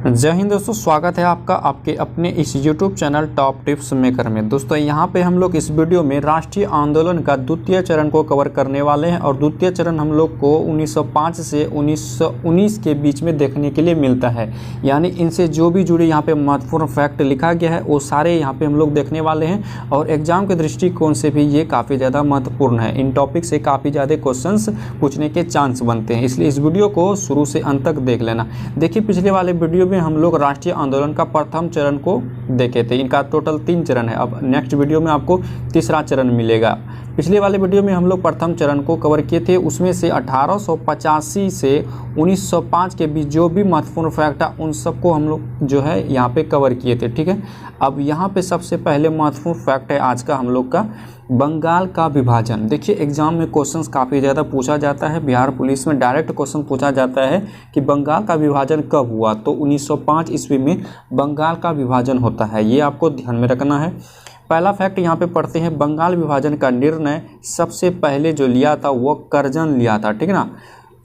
जय हिंद दोस्तों, स्वागत है आपका आपके अपने इस YouTube channel top tips maker में। दोस्तों यहाँ पे हम लोग इस वीडियो में राष्ट्रीय आंदोलन का द्वितीय चरण को कवर करने वाले हैं और द्वितीय चरण हम लोग को 1905 से 1919 के बीच में देखने के लिए मिलता है। यानी इनसे जो भी जुड़े यहाँ पे महत्वपूर्ण फैक्ट लिखा गया है वो सारे यहाँ पे हम लोग देखने वाले हैं और एग्जाम के दृष्टिकोण से भी ये काफ़ी ज़्यादा महत्वपूर्ण है। इन टॉपिक से काफ़ी ज़्यादा क्वेश्चंस पूछने के चांस बनते हैं, इसलिए इस वीडियो को शुरू से अंत तक देख लेना। देखिए पिछले वाले वीडियो में हम लोग राष्ट्रीय आंदोलन का प्रथम चरण को देखे थे। इनका टोटल 3 चरण है। अब नेक्स्ट वीडियो में आपको तीसरा चरण मिलेगा। पिछले वाले वीडियो में हम लोग प्रथम चरण को कवर किए थे, उसमें से 1885 से 1905 के बीच जो भी महत्वपूर्ण फैक्ट है उन सबको हम लोग जो है यहाँ पे कवर किए थे। ठीक है, अब यहाँ पे सबसे पहले महत्वपूर्ण फैक्ट है आज का हम लोग का बंगाल का विभाजन। देखिए एग्जाम में क्वेश्चंस काफ़ी ज़्यादा पूछा जाता है। बिहार पुलिस में डायरेक्ट क्वेश्चन पूछा जाता है कि बंगाल का विभाजन कब हुआ, तो 1905 ईस्वी में बंगाल का विभाजन होता है। ये आपको ध्यान में रखना है। पहला फैक्ट यहाँ पे पढ़ते हैं, बंगाल विभाजन का निर्णय सबसे पहले जो लिया था वो कर्जन लिया था। ठीक है ना,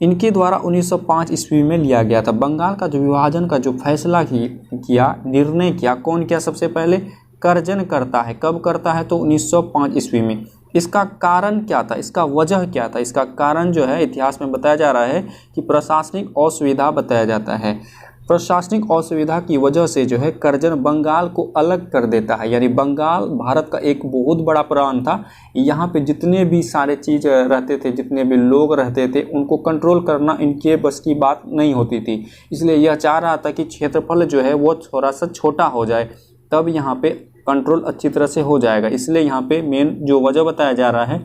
इनके द्वारा 1905 ईस्वी में लिया गया था। बंगाल का जो विभाजन का जो फैसला किया, निर्णय किया, कौन किया? सबसे पहले कर्जन करता है। कब करता है? तो 1905 ईस्वी में। इसका कारण क्या था, इसका वजह क्या था? इसका कारण जो है इतिहास में बताया जा रहा है कि प्रशासनिक असुविधा बताया जाता है। प्रशासनिक असुविधा की वजह से जो है कर्जन बंगाल को अलग कर देता है। यानी बंगाल भारत का एक बहुत बड़ा प्रांत था। यहाँ पे जितने भी सारे चीज़ रहते थे, जितने भी लोग रहते थे, उनको कंट्रोल करना इनके बस की बात नहीं होती थी। इसलिए यह चाह रहा था कि क्षेत्रफल जो है वो थोड़ा सा छोटा हो जाए, तब यहाँ पे कंट्रोल अच्छी तरह से हो जाएगा। इसलिए यहाँ पे मेन जो वजह बताया जा रहा है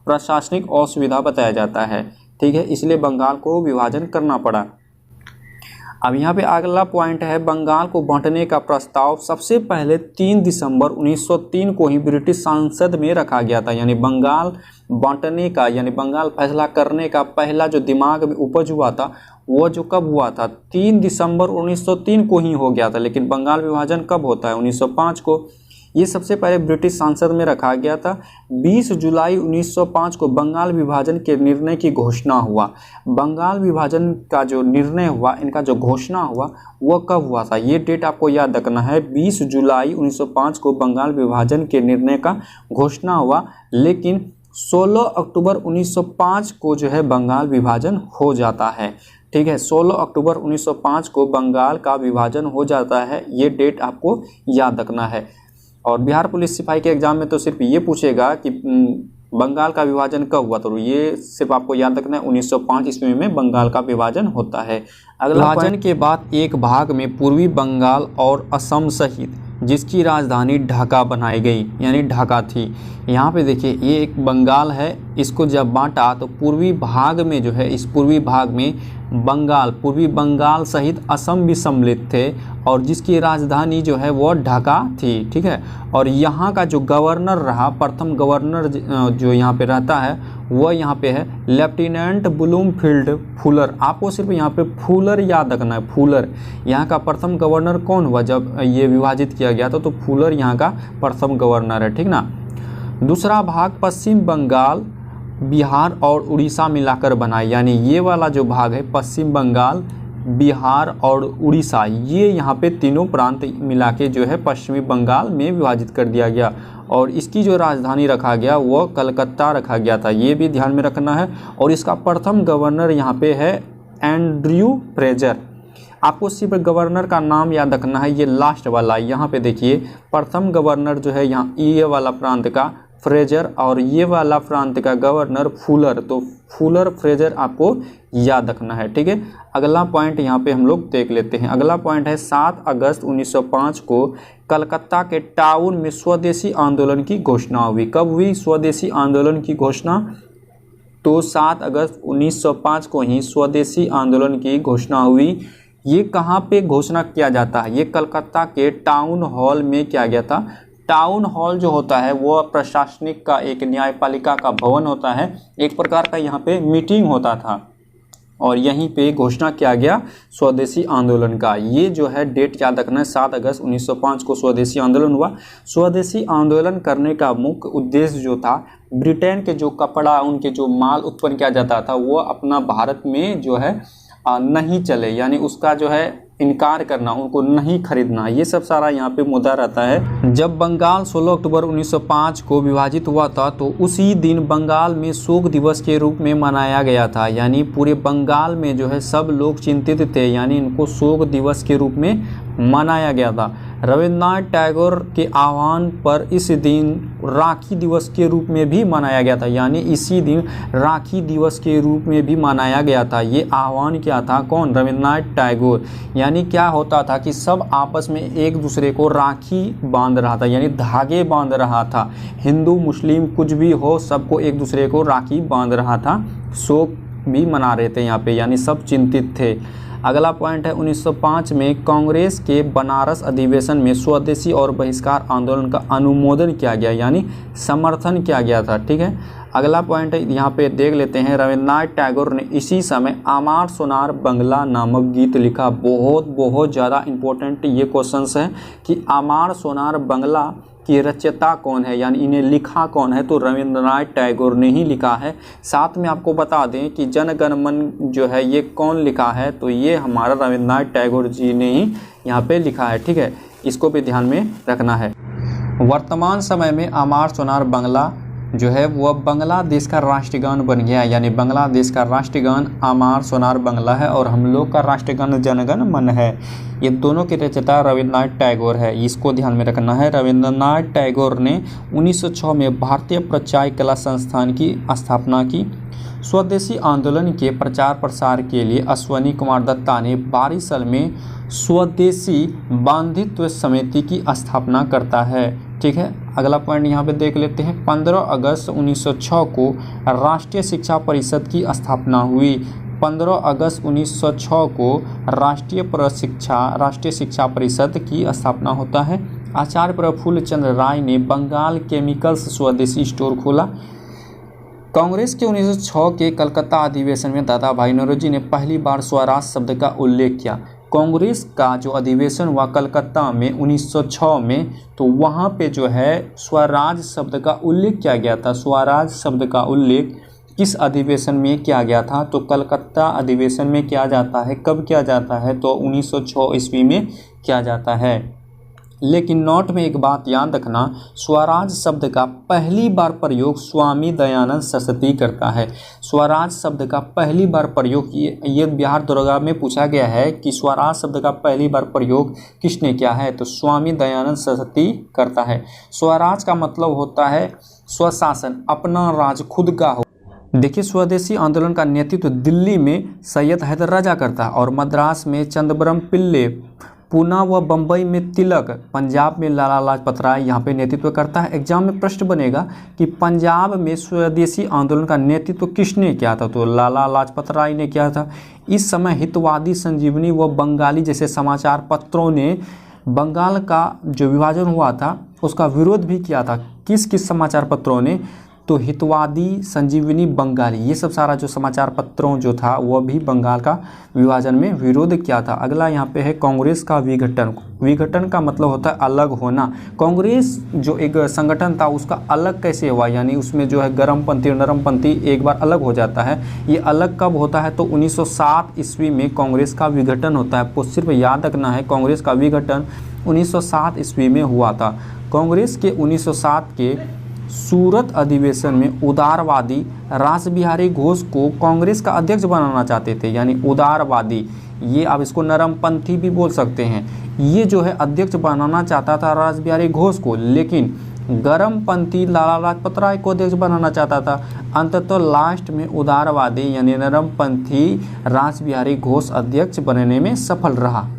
प्रशासनिक असुविधा बताया जाता है। ठीक है, इसलिए बंगाल को विभाजन करना पड़ा। अब यहाँ पे अगला पॉइंट है, बंगाल को बांटने का प्रस्ताव सबसे पहले 3 दिसंबर 1903 को ही ब्रिटिश संसद में रखा गया था। यानी बंगाल बांटने का, यानी बंगाल फैसला करने का पहला जो दिमाग में उपज हुआ था वो जो कब हुआ था? 3 दिसंबर 1903 को ही हो गया था। लेकिन बंगाल विभाजन कब होता है? 1905 को। ये सबसे पहले ब्रिटिश संसद में रखा गया था। 20 जुलाई 1905 को बंगाल विभाजन के निर्णय की घोषणा हुआ। बंगाल विभाजन का जो निर्णय हुआ, इनका जो घोषणा हुआ वो कब हुआ था? ये डेट आपको याद रखना है। 20 जुलाई 1905 को बंगाल विभाजन के निर्णय का घोषणा हुआ, लेकिन 16 अक्टूबर 1905 को जो है बंगाल विभाजन हो जाता है। ठीक है, 16 अक्टूबर 1905 को बंगाल का विभाजन हो जाता है। ये डेट आपको याद रखना है। और बिहार पुलिस सिपाही के एग्जाम में तो सिर्फ ये पूछेगा कि बंगाल का विभाजन कब हुआ, तो ये सिर्फ आपको याद रखना है 1905 ईस्वी में बंगाल का विभाजन होता है। अगला विभाजन के बाद एक भाग में पूर्वी बंगाल और असम सहित जिसकी राजधानी ढाका बनाई गई, यानी ढाका थी। यहाँ पे देखिए ये एक बंगाल है, इसको जब बांटा तो पूर्वी भाग में जो है, इस पूर्वी भाग में बंगाल, पूर्वी बंगाल सहित असम भी सम्मिलित थे और जिसकी राजधानी जो है वो ढाका थी। ठीक है, और यहाँ का जो गवर्नर रहा, प्रथम गवर्नर जो यहाँ पे रहता है वह यहाँ पे है लेफ्टिनेंट ब्लूमफील्ड फुलर। आपको सिर्फ यहाँ पे फुलर याद रखना है, फुलर। यहाँ का प्रथम गवर्नर कौन हुआ जब ये विभाजित किया गया था? तो फुलर यहाँ का प्रथम गवर्नर है। ठीक ना। दूसरा भाग पश्चिम बंगाल, बिहार और उड़ीसा मिलाकर बना। यानी ये वाला जो भाग है पश्चिम बंगाल, बिहार और उड़ीसा, ये यहाँ पे तीनों प्रांत मिला के जो है पश्चिमी बंगाल में विभाजित कर दिया गया और इसकी जो राजधानी रखा गया वो कलकत्ता रखा गया था। ये भी ध्यान में रखना है। और इसका प्रथम गवर्नर यहाँ पे है एंड्रयू फ्रेजर। आपको सिर्फ गवर्नर का नाम याद रखना है, ये लास्ट वाला। यहाँ पे देखिए प्रथम गवर्नर जो है यहाँ ये वाला प्रांत का फ्रेजर और ये वाला प्रांत का गवर्नर फुलर। तो फुलर फ्रेजर आपको याद रखना है। ठीक है, अगला पॉइंट यहाँ पे हम लोग देख लेते हैं। अगला पॉइंट है 7 अगस्त 1905 को कलकत्ता के टाउन में स्वदेशी आंदोलन की घोषणा हुई। कब हुई स्वदेशी आंदोलन की घोषणा? तो 7 अगस्त 1905 को ही स्वदेशी आंदोलन की घोषणा हुई। ये कहाँ पे घोषणा किया जाता है? ये कलकत्ता के टाउन हॉल में किया गया था। टाउन हॉल जो होता है वो प्रशासनिक का एक न्यायपालिका का भवन होता है, एक प्रकार का यहाँ पे मीटिंग होता था और यहीं पे घोषणा किया गया स्वदेशी आंदोलन का। ये जो है डेट याद रखना है, 7 अगस्त 1905 को स्वदेशी आंदोलन हुआ। स्वदेशी आंदोलन करने का मुख्य उद्देश्य जो था, ब्रिटेन के जो कपड़ा, उनके जो माल उत्पन्न किया जाता था वो अपना भारत में जो है नहीं चले, यानी उसका जो है इनकार करना, उनको नहीं खरीदना, ये सब सारा यहाँ पे मुद्दा रहता है। जब बंगाल 16 अक्टूबर 1905 को विभाजित हुआ था तो उसी दिन बंगाल में शोक दिवस के रूप में मनाया गया था, यानी पूरे बंगाल में जो है सब लोग चिंतित थे, यानी इनको शोक दिवस के रूप में मनाया गया था। रविन्द्रनाथ टैगोर के आह्वान पर इस दिन राखी दिवस के रूप में भी मनाया गया था, यानी इसी दिन राखी दिवस के रूप में भी मनाया गया था। ये आह्वान क्या था, कौन, रविन्द्रनाथ टैगोर। यानी क्या होता था कि सब आपस में एक दूसरे को राखी बांध रहा था, यानी धागे बांध रहा था, हिंदू मुस्लिम कुछ भी हो सबको एक दूसरे को राखी बांध रहा था, शोक भी मना रहे थे यहाँ पे, यानी सब चिंतित थे। अगला पॉइंट है 1905 में कांग्रेस के बनारस अधिवेशन में स्वदेशी और बहिष्कार आंदोलन का अनुमोदन किया गया, यानी समर्थन किया गया था। ठीक है, अगला पॉइंट है यहाँ पे देख लेते हैं। रविन्द्रनाथ टैगोर ने इसी समय आमार सोनार बंगला नामक गीत लिखा। बहुत ज़्यादा इम्पोर्टेंट ये क्वेश्चंस है कि आमार सोनार बंगला की रचयिता कौन है, यानी इन्हें लिखा कौन है, तो रविन्द्रनाथ टैगोर ने ही लिखा है। साथ में आपको बता दें कि जन गण मन जो है ये कौन लिखा है, तो ये हमारा रविन्द्रनाथ टैगोर जी ने ही यहाँ पे लिखा है। ठीक है, इसको भी ध्यान में रखना है। वर्तमान समय में आमार सोनार बंगला जो है वह बांग्लादेश का राष्ट्रगान बन गया है, यानी बांग्लादेश का राष्ट्रगान आमार सोनार बंगला है और हम लोग का राष्ट्रगान जनगण मन है। ये दोनों के रचयिता रविन्द्रनाथ टैगोर है, इसको ध्यान में रखना है। रविन्द्रनाथ टैगोर ने 1906 में भारतीय प्रचार कला संस्थान की स्थापना की। स्वदेशी आंदोलन के प्रचार प्रसार के लिए अश्वनी कुमार दत्ता ने बारिशल में स्वदेशी बांधित्व समिति की स्थापना करता है। ठीक है, अगला पॉइंट यहाँ पे देख लेते हैं। 15 अगस्त 1906 को राष्ट्रीय शिक्षा परिषद की स्थापना हुई। 15 अगस्त 1906 को राष्ट्रीय शिक्षा परिषद की स्थापना होता है। आचार्य प्रफुल्ल चंद्र राय ने बंगाल केमिकल्स स्वदेशी स्टोर खोला। कांग्रेस के 1906 के कलकत्ता अधिवेशन में दादा भाई नौरोजी ने पहली बार स्वराज शब्द का उल्लेख किया। कांग्रेस का जो अधिवेशन हुआ कलकत्ता में 1906 में, तो वहाँ पे जो है स्वराज शब्द का उल्लेख किया गया था। स्वराज शब्द का उल्लेख किस अधिवेशन में किया गया था, तो कलकत्ता अधिवेशन में किया जाता है। कब किया जाता है, तो 1906 ईस्वी में किया जाता है। लेकिन नोट में एक बात याद रखना, स्वराज शब्द का पहली बार प्रयोग स्वामी दयानंद सरस्वती करता है। स्वराज शब्द का पहली बार प्रयोग ये बिहार दरोगा में पूछा गया है कि स्वराज शब्द का पहली बार प्रयोग किसने किया है, तो स्वामी दयानंद सरस्वती करता है। स्वराज का मतलब होता है स्वशासन, अपना राज खुद का हो। देखिए, स्वदेशी आंदोलन का नेतृत्व दिल्ली में सैयद हैदर राजा करता है और मद्रास में चंद्रबरम पिल्ले, पूना व बम्बई में तिलक, पंजाब में लाला लाजपत राय यहाँ पे नेतृत्व करता है। एग्जाम में प्रश्न बनेगा कि पंजाब में स्वदेशी आंदोलन का नेतृत्व किसने किया था, तो लाला लाजपत राय ने किया था। इस समय हितवादी, संजीवनी व बंगाली जैसे समाचार पत्रों ने बंगाल का जो विभाजन हुआ था उसका विरोध भी किया था। किस किस समाचार पत्रों ने, तो हितवादी, संजीवनी, बंगाली, ये सब सारा जो समाचार पत्रों जो था वह भी बंगाल का विभाजन में विरोध किया था। अगला यहाँ पे है कांग्रेस का विघटन। विघटन का मतलब होता है अलग होना। कांग्रेस जो एक संगठन था उसका अलग कैसे हुआ, यानी उसमें जो है गर्मपंथी और नरमपंथी एक बार अलग हो जाता है। ये अलग कब होता है, तो 1907 ईस्वी में कांग्रेस का विघटन होता है। तो सिर्फ याद रखना है, कांग्रेस का विघटन 1907 ईस्वी में हुआ था। कांग्रेस के 1907 के सूरत अधिवेशन में उदारवादी रासबिहारी घोष को कांग्रेस का अध्यक्ष बनाना चाहते थे, यानी उदारवादी, ये आप इसको नरमपंथी भी बोल सकते हैं। ये जो है अध्यक्ष बनाना चाहता था रासबिहारी घोष को, लेकिन गर्मपंथी लाला लाजपत राय को अध्यक्ष बनाना चाहता था। अंततः लास्ट में उदारवादी यानी नरमपंथी रासबिहारी घोष अध्यक्ष बनने में सफल रहा।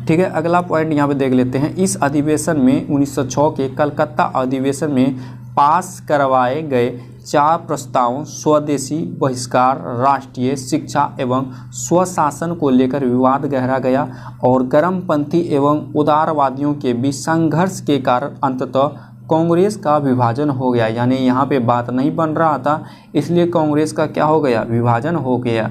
ठीक है, अगला पॉइंट यहाँ पे देख लेते हैं। इस अधिवेशन में 1906 के कलकत्ता अधिवेशन में पास करवाए गए 4 प्रस्तावों स्वदेशी, बहिष्कार, राष्ट्रीय शिक्षा एवं स्वशासन को लेकर विवाद गहरा गया और गर्मपंथी एवं उदारवादियों के बीच संघर्ष के कारण अंततः कांग्रेस का विभाजन हो गया। यानी यहाँ पे बात नहीं बन रहा था, इसलिए कांग्रेस का क्या हो गया, विभाजन हो गया।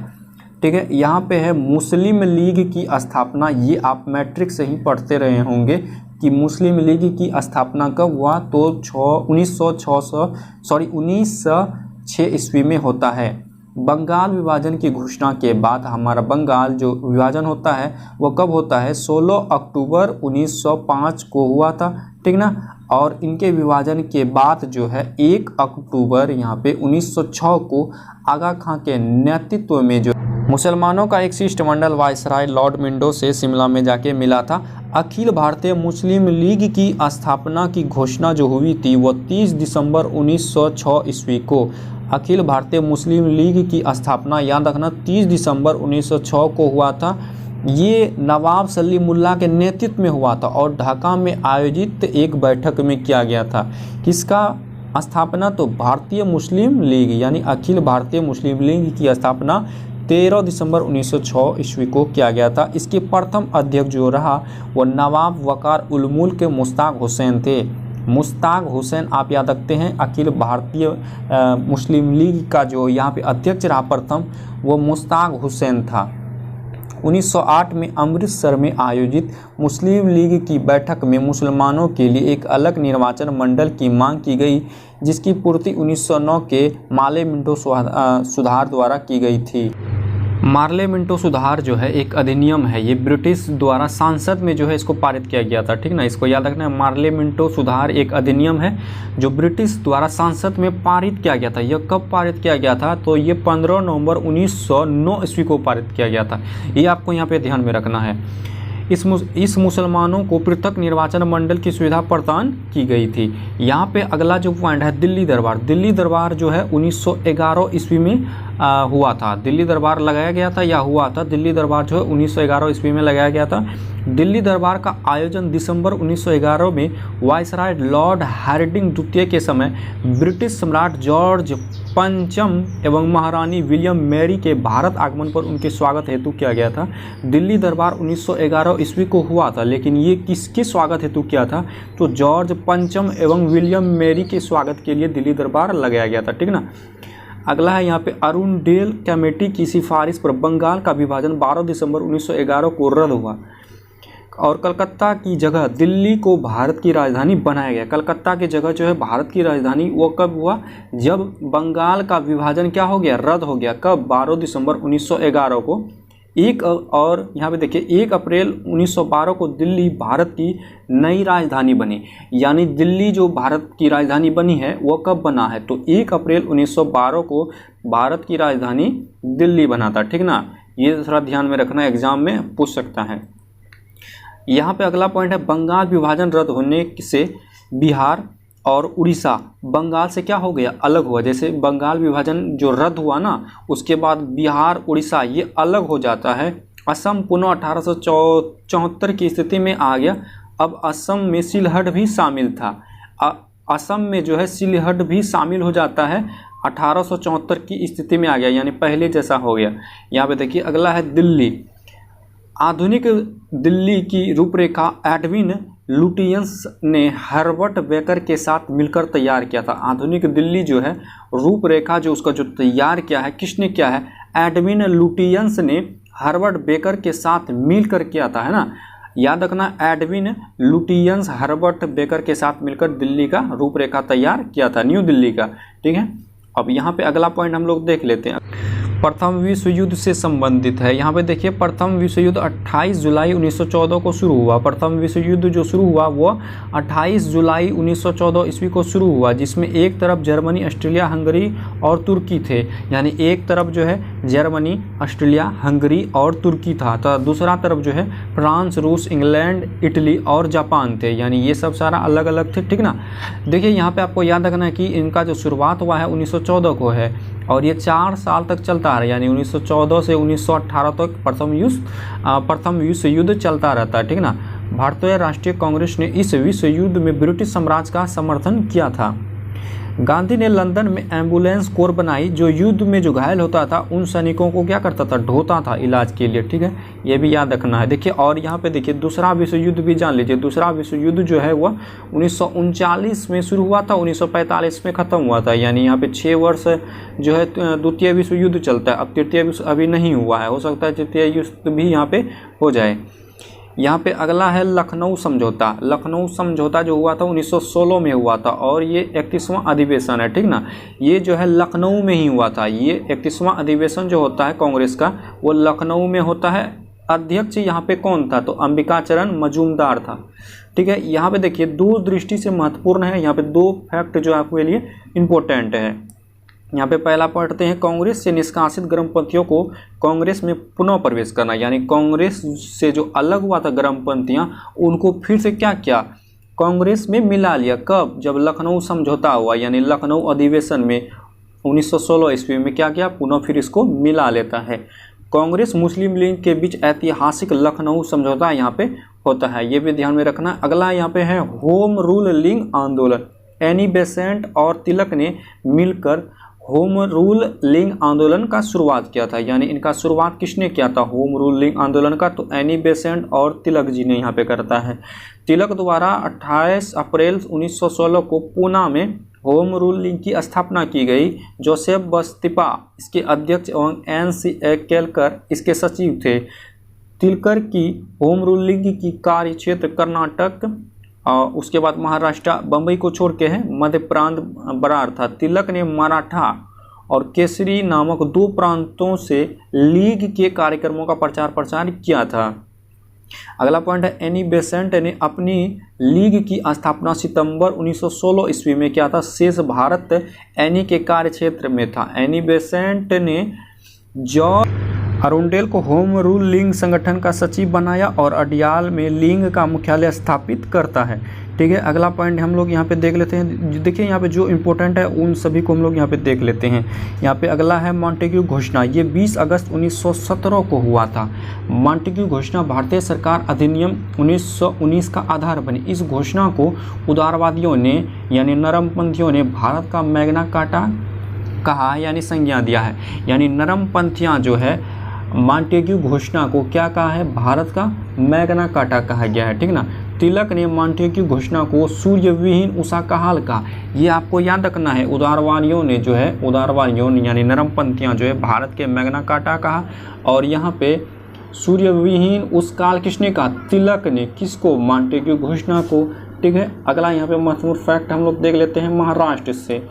ठीक है, यहाँ पे है मुस्लिम लीग की स्थापना। ये आप मैट्रिक से ही पढ़ते रहे होंगे कि मुस्लिम लीग की स्थापना कब हुआ, तो 1906 ईस्वी में होता है। बंगाल विभाजन की घोषणा के बाद हमारा बंगाल जो विभाजन होता है वो कब होता है, 16 अक्टूबर 1905 को हुआ था, ठीक ना। और इनके विभाजन के बाद जो है 1 अक्टूबर यहाँ पे 1906 को आगा खां के नेतृत्व में जो मुसलमानों का एक शिष्टमंडल वायसराय लॉर्ड मिंटो से शिमला में जाके मिला था। अखिल भारतीय मुस्लिम लीग की स्थापना की घोषणा जो हुई थी वो 30 दिसंबर 1906 ईस्वी को, अखिल भारतीय मुस्लिम लीग की स्थापना याद रखना 30 दिसंबर 1906 को हुआ था। ये नवाब सलीमुल्लाह के नेतृत्व में हुआ था और ढाका में आयोजित एक बैठक में किया गया था। किसका स्थापना, तो भारतीय मुस्लिम लीग यानी अखिल भारतीय मुस्लिम लीग की स्थापना 13 दिसंबर 1906 ईस्वी को किया गया था। इसके प्रथम अध्यक्ष जो रहा वो नवाब वकार उल मुल्क मुश्ताक हुसैन थे। मुश्ताक हुसैन आप याद रखते हैं, अखिल भारतीय मुस्लिम लीग का जो यहाँ पे अध्यक्ष रहा प्रथम वो मुश्ताक हुसैन था। 1908 में अमृतसर में आयोजित मुस्लिम लीग की बैठक में मुसलमानों के लिए एक अलग निर्वाचन मंडल की मांग की गई, जिसकी पूर्ति 1909 के मार्ले मिंटो सुधार द्वारा की गई थी। मार्ले मिंटो सुधार जो है एक अधिनियम है, ये ब्रिटिश द्वारा संसद में जो है इसको पारित किया गया था, ठीक ना। इसको याद रखना है, मार्ले मिंटो सुधार एक अधिनियम है जो ब्रिटिश द्वारा संसद में पारित किया गया था। यह कब पारित किया गया था, तो ये 15 नवंबर 1909 ईस्वी को पारित किया गया था। ये आपको यहाँ पे ध्यान में रखना है। इस मुसलमानों को पृथक निर्वाचन मंडल की सुविधा प्रदान की गई थी। यहाँ पे अगला जो पॉइंट है दिल्ली दरबार। दिल्ली दरबार जो है 1911 ईस्वी में हुआ था। दिल्ली दरबार लगाया गया था या हुआ था, दिल्ली दरबार जो है 1911 ईस्वी में लगाया गया था। दिल्ली दरबार का आयोजन दिसंबर 1911 में वायसराय लॉर्ड हार्डिंग द्वितीय के समय ब्रिटिश सम्राट जॉर्ज पंचम एवं महारानी विलियम मैरी के भारत आगमन पर उनके स्वागत हेतु किया गया था। दिल्ली दरबार 1911 ईस्वी को हुआ था, लेकिन ये किसके स्वागत हेतु किया था, तो जॉर्ज पंचम एवं विलियम मैरी के स्वागत के लिए दिल्ली दरबार लगाया गया था, ठीक ना। अगला है यहाँ पे अरुणडेल कमेटी की सिफारिश पर बंगाल का विभाजन 12 दिसंबर 1911 को रद्द हुआ और कलकत्ता की जगह दिल्ली को भारत की राजधानी बनाया गया। कलकत्ता की जगह जो है भारत की राजधानी वो कब हुआ, जब बंगाल का विभाजन क्या हो गया, रद्द हो गया। कब, 12 दिसंबर 1911 को। और यहाँ पे देखिए 1 अप्रैल 1912 को दिल्ली भारत की नई राजधानी बनी। यानी दिल्ली जो भारत की राजधानी बनी है वो कब बना है, तो 1 अप्रैल 1912 को भारत की राजधानी दिल्ली बना था, ठीक ना। ये थोड़ा ध्यान में रखना, एग्जाम में पूछ सकता है। यहाँ पे अगला पॉइंट है बंगाल विभाजन रद्द होने से बिहार और उड़ीसा बंगाल से क्या हो गया, अलग हुआ। जैसे बंगाल विभाजन जो रद्द हुआ ना, उसके बाद बिहार उड़ीसा ये अलग हो जाता है। असम पुनः 1874 की स्थिति में आ गया। अब असम में सिलहट भी शामिल था। असम में जो है सिलहट भी शामिल हो जाता है, 1874 की स्थिति में आ गया, यानी पहले जैसा हो गया। यहाँ पे देखिए अगला है दिल्ली। आधुनिक दिल्ली की रूपरेखा एडविन लुटियंस ने हर्बर्ट बेकर के साथ मिलकर तैयार किया था। आधुनिक दिल्ली जो है रूपरेखा जो उसका जो तैयार किया है, किसने किया है, एडविन लुटियंस ने हर्बर्ट बेकर के साथ मिलकर किया था, है ना। याद रखना, एडविन लुटियंस हर्बर्ट बेकर के साथ मिलकर दिल्ली का रूपरेखा तैयार किया था, न्यू दिल्ली का, ठीक है। अब यहाँ पे अगला पॉइंट हम लोग देख लेते हैं, प्रथम विश्व युद्ध से संबंधित है। यहाँ पे देखिए प्रथम विश्व युद्ध 28 जुलाई 1914 को शुरू हुआ। प्रथम विश्व युद्ध जो शुरू हुआ वो 28 जुलाई 1914 ईस्वी को शुरू हुआ, जिसमें एक तरफ जर्मनी, ऑस्ट्रेलिया, हंगरी और तुर्की थे। यानी एक तरफ जो है जर्मनी, ऑस्ट्रेलिया, हंगरी और तुर्की था, तो दूसरा तरफ जो है फ्रांस, रूस, इंग्लैंड, इटली और जापान थे। यानी ये सब सारा अलग अलग थे, ठीक ना। देखिए यहाँ पे आपको याद रखना है कि इनका जो शुरुआत हुआ है 1914 को है और ये 4 साल तक चलता है, यानी 1914 से 1918 तक प्रथम विश्व युद्ध चलता रहता है, ठीक ना। भारतीय राष्ट्रीय कांग्रेस ने इस विश्व युद्ध में ब्रिटिश साम्राज्य का समर्थन किया था। गांधी ने लंदन में एम्बुलेंस कोर बनाई, जो युद्ध में जो घायल होता था उन सैनिकों को क्या करता था, ढोता था इलाज के लिए, ठीक है। ये भी याद रखना है। देखिए और यहाँ पे देखिए दूसरा विश्व युद्ध भी जान लीजिए। दूसरा विश्व युद्ध जो है वह 1939 में शुरू हुआ था, 1945 में ख़त्म हुआ था। यानी यहाँ पे 6 वर्ष जो है द्वितीय विश्व युद्ध चलता है। अब तृतीय विश्व अभी नहीं हुआ है, हो सकता है तृतीय युद्ध भी यहाँ पे हो जाए। यहाँ पे अगला है लखनऊ समझौता। लखनऊ समझौता जो हुआ था 1916 में हुआ था और ये 31वां अधिवेशन है, ठीक ना। ये जो है लखनऊ में ही हुआ था। ये 31वां अधिवेशन जो होता है कांग्रेस का वो लखनऊ में होता है। अध्यक्ष यहाँ पे कौन था, तो अंबिकाचरण मजूमदार था, ठीक है। यहाँ पे देखिए दूरदृष्टि से महत्वपूर्ण है, यहाँ पे 2 फैक्ट जो आपके लिए इम्पोर्टेंट है। यहाँ पे पहला पढ़ते हैं, कांग्रेस से निष्कासित गर्मपंथियों को कांग्रेस में पुनः प्रवेश करना, यानी कांग्रेस से जो अलग हुआ था गर्मपंथियाँ उनको फिर से क्या किया, कांग्रेस में मिला लिया। कब, जब लखनऊ समझौता हुआ, यानी लखनऊ अधिवेशन में 1916 ईस्वी में क्या किया, पुनः फिर इसको मिला लेता है। कांग्रेस मुस्लिम लीग के बीच ऐतिहासिक लखनऊ समझौता यहाँ पे होता है, ये भी ध्यान में रखना। अगला यहाँ पे है होम रूल लीग आंदोलन। एनी बेसेंट और तिलक ने मिलकर होम रूल लीग आंदोलन का शुरुआत किया था, यानी इनका शुरुआत किसने किया था होम रूल लीग आंदोलन का, तो एनी बेसेंट और तिलक जी ने यहाँ पे करता है। तिलक द्वारा 28 अप्रैल 1916 को पूना में होम रूल लीग की स्थापना की गई। जोसेफ बस्तिपा इसके अध्यक्ष एवं NC केलकर इसके सचिव थे। तिलकर की होम रूल लीग की कार्य क्षेत्र कर्नाटक और उसके बाद महाराष्ट्र, बम्बई को छोड़ के है मध्य प्रांत बरार था। तिलक ने मराठा और केसरी नामक 2 प्रांतों से लीग के कार्यक्रमों का प्रचार किया था। अगला पॉइंट है, एनी बेसेंट ने अपनी लीग की स्थापना सितंबर 1916 ईस्वी में किया था। शेष भारत एनी के कार्य क्षेत्र में था। एनी बेसेंट ने जॉर्ज अरुंडेल को होम रूल लीग संगठन का सचिव बनाया और अडियाल में लीग का मुख्यालय स्थापित करता है, ठीक है। अगला पॉइंट हम लोग यहाँ पे देख लेते हैं। देखिए यहाँ पे जो इम्पोर्टेंट है उन सभी को हम लोग यहाँ पे देख लेते हैं। यहाँ पे अगला है मॉन्टेग्यू घोषणा। ये 20 अगस्त 1917 को हुआ था। मॉन्टेग्यू घोषणा भारतीय सरकार अधिनियम 1919 का आधार बनी। इस घोषणा को उदारवादियों ने यानी नरमपंथियों ने भारत का मैग्ना कार्टा कहा, यानी संज्ञा दिया है। यानी नरमपंथियाँ जो है मॉन्टेग्यू घोषणा को क्या कहा है, भारत का मैग्ना कार्टा कहा गया है, ठीक ना। तिलक ने मॉन्टेग्यू घोषणा को सूर्य विहीन उषा का हाल कहा। ये आपको याद रखना है, उदारवादियों ने जो है, उदारवादियों यानी नरमपंथियाँ जो है भारत के मैग्ना कार्टा कहा। और यहाँ पे सूर्य विहीन उस काल किसने कहा, तिलक ने। किसको, मॉन्टेग्यू घोषणा को, ठीक है। अगला यहाँ पे महत्वपूर्ण फैक्ट हम लोग देख लेते हैं महाराष्ट्र से।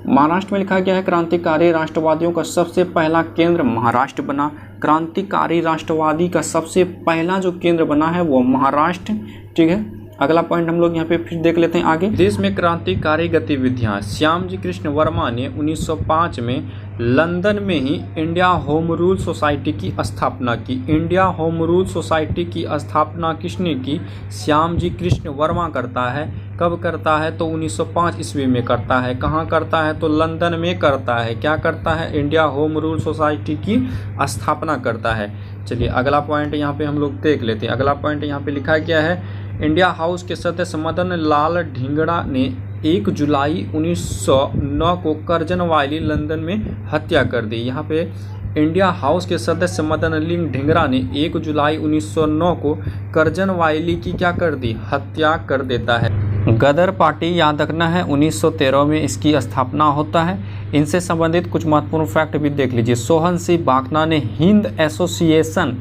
महाराष्ट्र में लिखा गया है क्रांतिकारी राष्ट्रवादियों का सबसे पहला केंद्र महाराष्ट्र बना। क्रांतिकारी राष्ट्रवादी का सबसे पहला जो केंद्र बना है वो महाराष्ट्र, ठीक है। अगला पॉइंट हम लोग यहाँ पे फिर देख लेते हैं आगे। देश में क्रांतिकारी गतिविधियाँ। श्यामजी कृष्ण वर्मा ने 1905 में लंदन में ही इंडिया होम रूल सोसाइटी की स्थापना की। इंडिया होम रूल सोसाइटी की स्थापना किसने की, श्यामजी कृष्ण वर्मा करता है। कब करता है, तो 1905 ईस्वी में करता है। कहाँ करता है, तो लंदन में करता है। क्या करता है, इंडिया होम रूल सोसाइटी की स्थापना करता है। चलिए अगला पॉइंट यहाँ पे हम लोग देख लेते हैं। अगला पॉइंट यहाँ पे लिखा गया है, इंडिया हाउस के सदस्य मदन लाल ढींगड़ा ने 1 जुलाई 1909 को करजनवाली लंदन में हत्या कर दी। यहाँ पे इंडिया हाउस के सदस्य मदन लाल ढींगड़ा ने 1 जुलाई 1909 को करजनवाली की क्या कर दी, हत्या कर देता है। गदर पार्टी याद रखना है 1913 में इसकी स्थापना होता है। इनसे संबंधित कुछ महत्वपूर्ण फैक्ट भी देख लीजिए। सोहन सिंह भाखना ने हिंद एसोसिएशन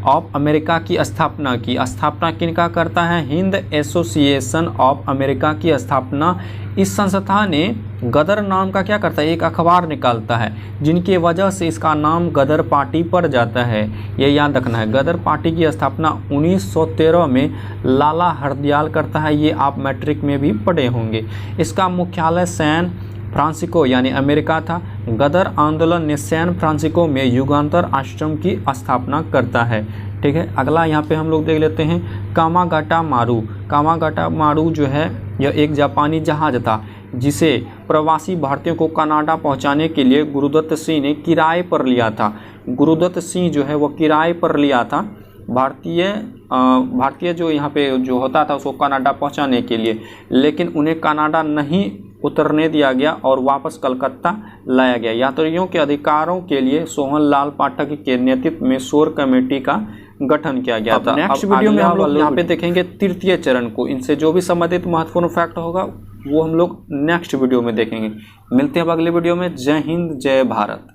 ऑफ अमेरिका की स्थापना की। स्थापना किनका करता है, हिंद एसोसिएशन ऑफ अमेरिका की स्थापना। इस संस्था ने गदर नाम का क्या करता है, एक अखबार निकालता है, जिनकी वजह से इसका नाम गदर पार्टी पड़ जाता है। ये याद रखना है। गदर पार्टी की स्थापना 1913 में लाला हरदयाल करता है। ये आप मैट्रिक में भी पढ़े होंगे। इसका मुख्यालय सैन फ्रांसिस्को यानी अमेरिका था। गदर आंदोलन ने सैन फ्रांसिस्को में युगांतर आश्रम की स्थापना करता है, ठीक है। अगला यहाँ पे हम लोग देख लेते हैं कामागाटा मारू। कामागाटा मारू जो है यह एक जापानी जहाज था जिसे प्रवासी भारतीयों को कनाडा पहुंचाने के लिए गुरुदत्त सिंह ने किराए पर लिया था। गुरुदत्त सिंह जो है वो किराए पर लिया था भारतीय जो यहाँ पे जो होता था उसको कनाडा पहुंचाने के लिए, लेकिन उन्हें कनाडा नहीं उतरने दिया गया और वापस कलकत्ता लाया गया। यात्रियों के अधिकारों के लिए सोहन लाल पाठक के नेतृत्व में शोर कमेटी का गठन किया गया था। नेक्स्ट वीडियो में हम लोग यहाँ पे देखेंगे तृतीय चरण को। इनसे जो भी संबंधित महत्वपूर्ण फैक्ट होगा वो हम लोग नेक्स्ट वीडियो में देखेंगे। मिलते हैं अब अगले वीडियो में। जय हिंद, जय भारत।